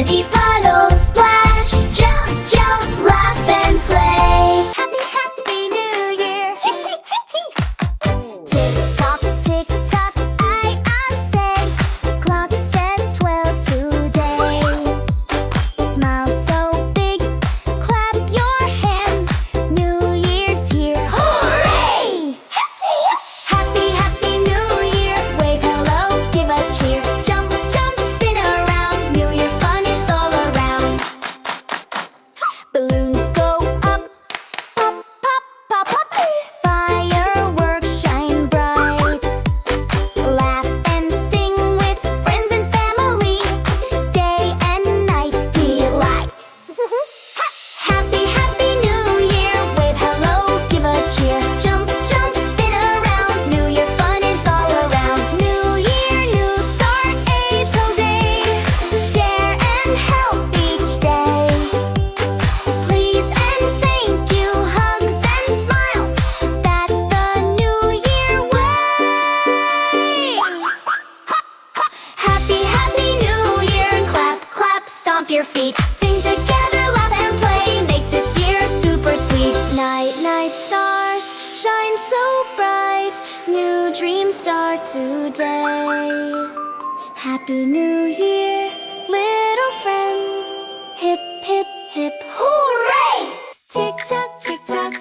Muddy puddle, splash, jump, jump, laugh and play. Happy, happy New Year! Tick tock, I say. Clock says 12 today. Smile so big, clap your hands. New Year's here, hooray! Happy, happy New Year! Wave hello, give a cheer. Jump, jump, spin around. New Year fun is all around. Balloons go up, pop, pop, pop, pop. Fireworks shine bright. Laugh and sing with friends and family. Day and night delight. Happy, happy New Year! Wave hello, give a cheer. Jump, jump, spin around. New Year fun is all around. New Year, new start, a till day. Share and help each day. Please and thank you, hugs and smiles. That's the New Year way. Happy, happy New Year! Clap, clap, stomp your feet. Sing together, laugh and play. Make this year super sweet. Night, night stars shine so bright. New dreams start today. Happy New Year, little friends. Hip, hip, hip, hooray! Tick tock,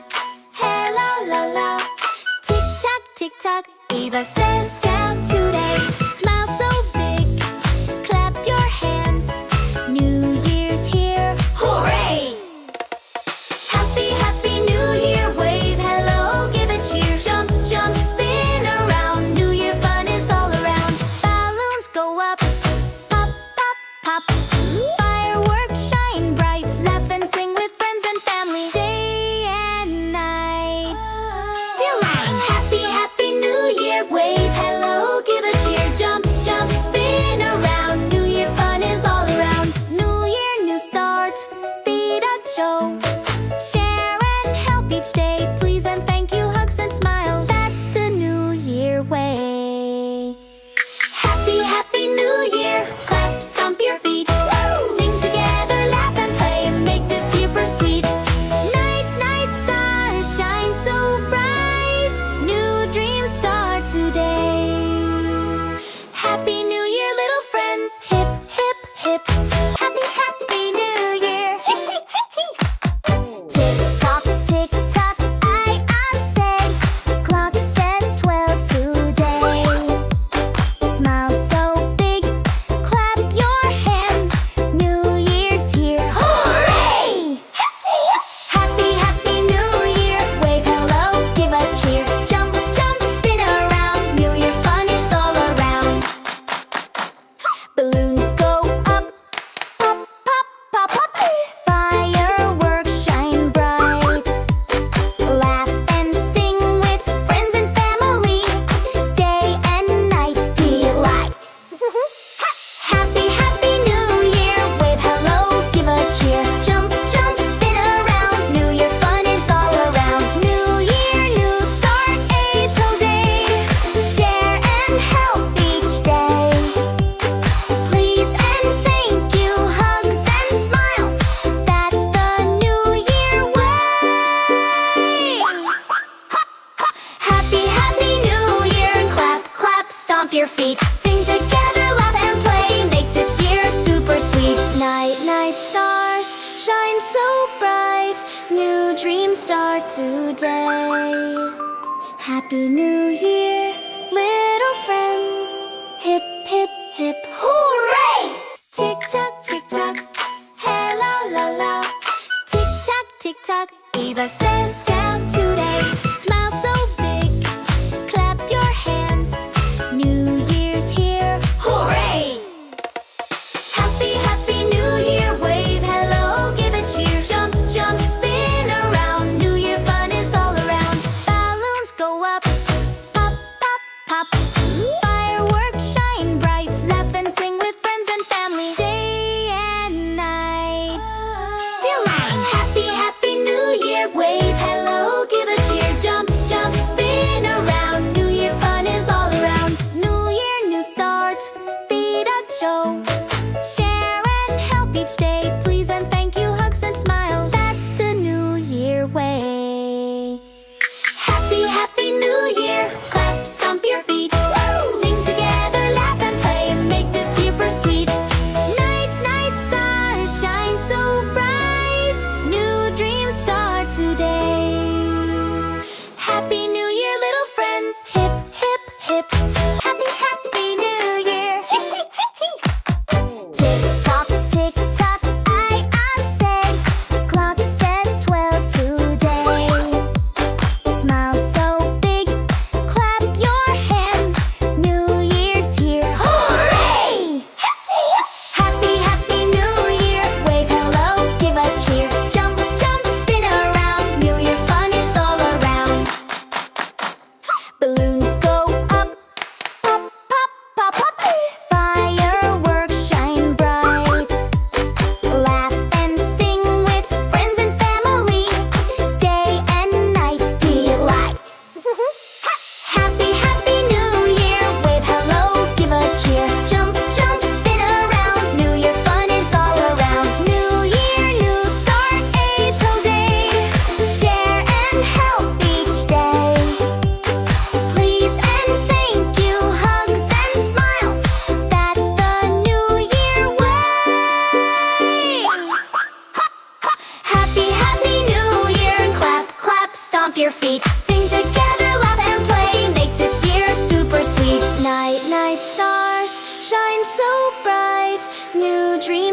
hello, la la. Tick tock, Eva says ciao today. Smile so big, clap your hands. New Year's here, hooray! Happy, happy New Year, wave hello, give a cheer. Jump, jump, spin around. New Year fun is all around. Balloons go up, pop, pop, pop. Fireworks shine bright. Laugh and sing with friends and family. Day and night delight. Happy, happy New Year, wave hello, give a cheer. Jump, jump, spin around. New Year fun is all around. New Year, new start, feed a show. Share and help each day. Please and thank you, hugs and smiles. That's the New Year way. Happy, happy New Year! Clap, stomp your feet. Sing together, laugh and play. Make this year sweet. Night, night stars shine so bright. New dreams start today. Happy New Year, little friends. Hip, hip, hip. Happy, happy New Year. Tick tock, I say. Clock says 12 today. Smile so big, clap your hands. New Year's here, hooray! Happy, happy New Year! Wave hello, give a cheer. Jump, jump, spin around. New Year fun is all around. Balloons go up, pop, pop, pop, pop. Fireworks shine bright. Laugh and sing with friends and family. Day and night delight. Happy, happy New Year! Wave hello, give a cheer. Jump, jump, spin around. New Year fun is all around. New Year, new start, a till day. Share and help each day. Please and thank you, hugs and smiles. That's the New Year way. Happy, happy New Year! Clap, clap, stomp your feet. Sing together, laugh and play. Make this year super sweet. Night, night stars shine so bright. New dreams start today. Happy New Year, little friends. Hip, hip, hip, hooray! Tick tock, hello, la la. Tick tock, Eva says ciao today. Smile so big, clap your hands. New Year's here, hooray! Happy, happy New Year, wave hello, give a cheer. Jump, jump, spin around. New Year fun is all around. Balloons go up, pop, pop, pop. Fireworks shine bright. Laugh and sing with friends and family. Day and night delight. Happy, happy New Year, wave hello.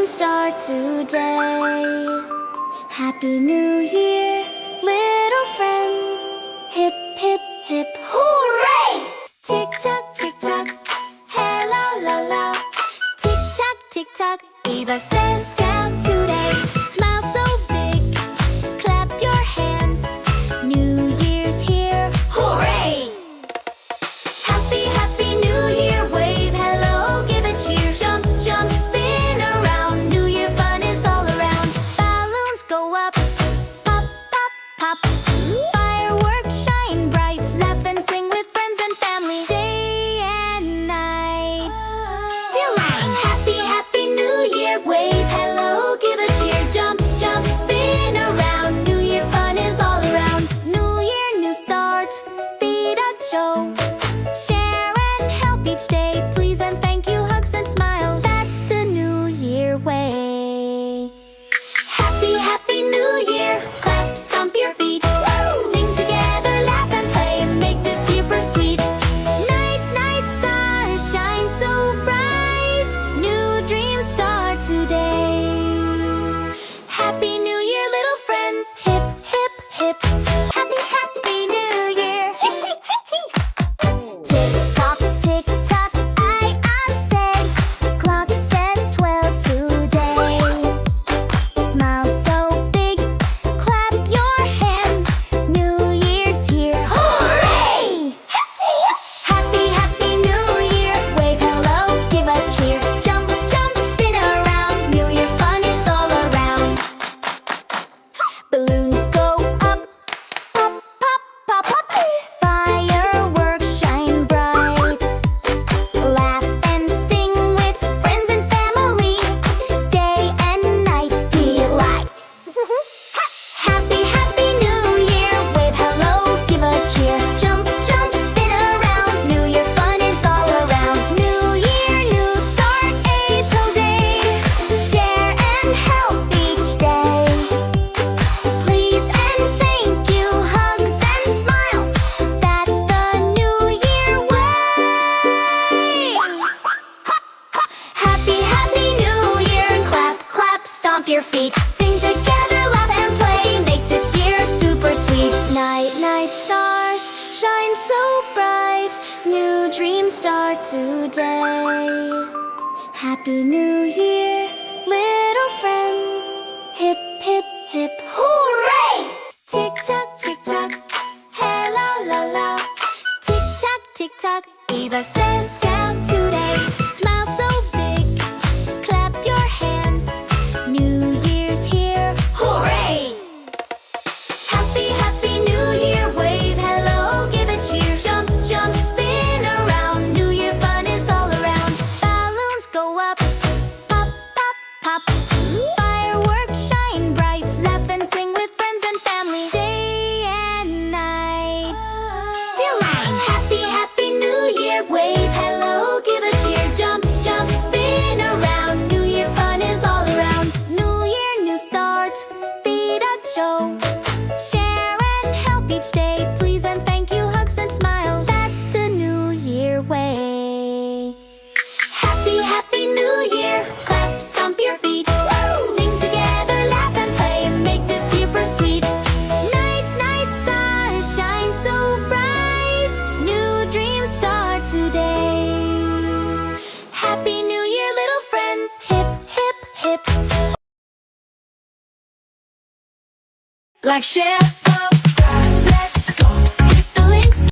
dreams start today. Happy New Year, little friends. Hip, hip, hip, hooray! Tick tock, hey la la la. Tick tock, Eva says down today. Smile so big, clap your hands. New Year's here, hooray! Happy, happy New Year, wave hello, give a cheer. Jump, jump, spin around. New Year fun is all around. Balloons go up, pop, pop, pop. Fireworks shine bright. Laugh and sing with friends and family. Day and night. Delight. Happy, happy New Year, wave hello, give a cheer. Jump, jump, spin around. New Year fun is all around. New Year, new start. Beat a show. Share and help each day. Please and thank you, hugs and smiles. That's the New Year way. Happy, happy New Year. Clap, stomp your feet. Sing together, laugh and play. Make this year sweet. Night, night stars shine so bright. New dreams start today. Happy New Year, little friends. Hip, hip, hip. Happy, happy New Year. Tick tock, I say. Clock says 12 today. Smile so big, clap your hands. New Year's here, hooray! Happy, happy New Year, wave hello, give a cheer. Jump, jump, spin around. New Year fun is all around. Balloons go up, pop, pop, pop, pop. Fireworks shine bright. Laugh and sing with friends and family. Day and night delight. Happy, happy New Year, wave hello, give a cheer. Jump, jump, spin around. New Year fun is all around. New Year, new start, a till day. Share and help each day. Please and thank you, hugs and smiles. That's the New Year way. Happy, happy New Year. Clap, clap, stomp your feet. Sing together, laugh and play. Make this year super sweet. Night, night stars shine so bright. New dreams start today. Happy New Year, little friends. Hip, hip, hip, hooray! Tick tock, hey la la la. Tick tock, Eva says down today. Smile so big, clap your hands. New Year's here, hooray! Happy, happy New Year, wave hello, give a cheer. Jump, jump, spin around. New Year fun is all around. Balloons go up, pop, pop, pop. Fireworks shine bright. Laugh and sing with friends and family. Day and night delight. Happy, happy New Year, wave hello, give a cheer. Jump, jump, spin around. New Year fun is all around. New Year, new start. Beat a show. Share and help each day. Please and thank you, hugs and smiles. That's the New Year way. Happy, happy New Year. Clap, stomp your feet. Sing together, laugh and play. Make this year sweet. Night, night stars shine so bright. New dreams start today. Happy New Year, little friends. Hip, hip, hip. Like, share some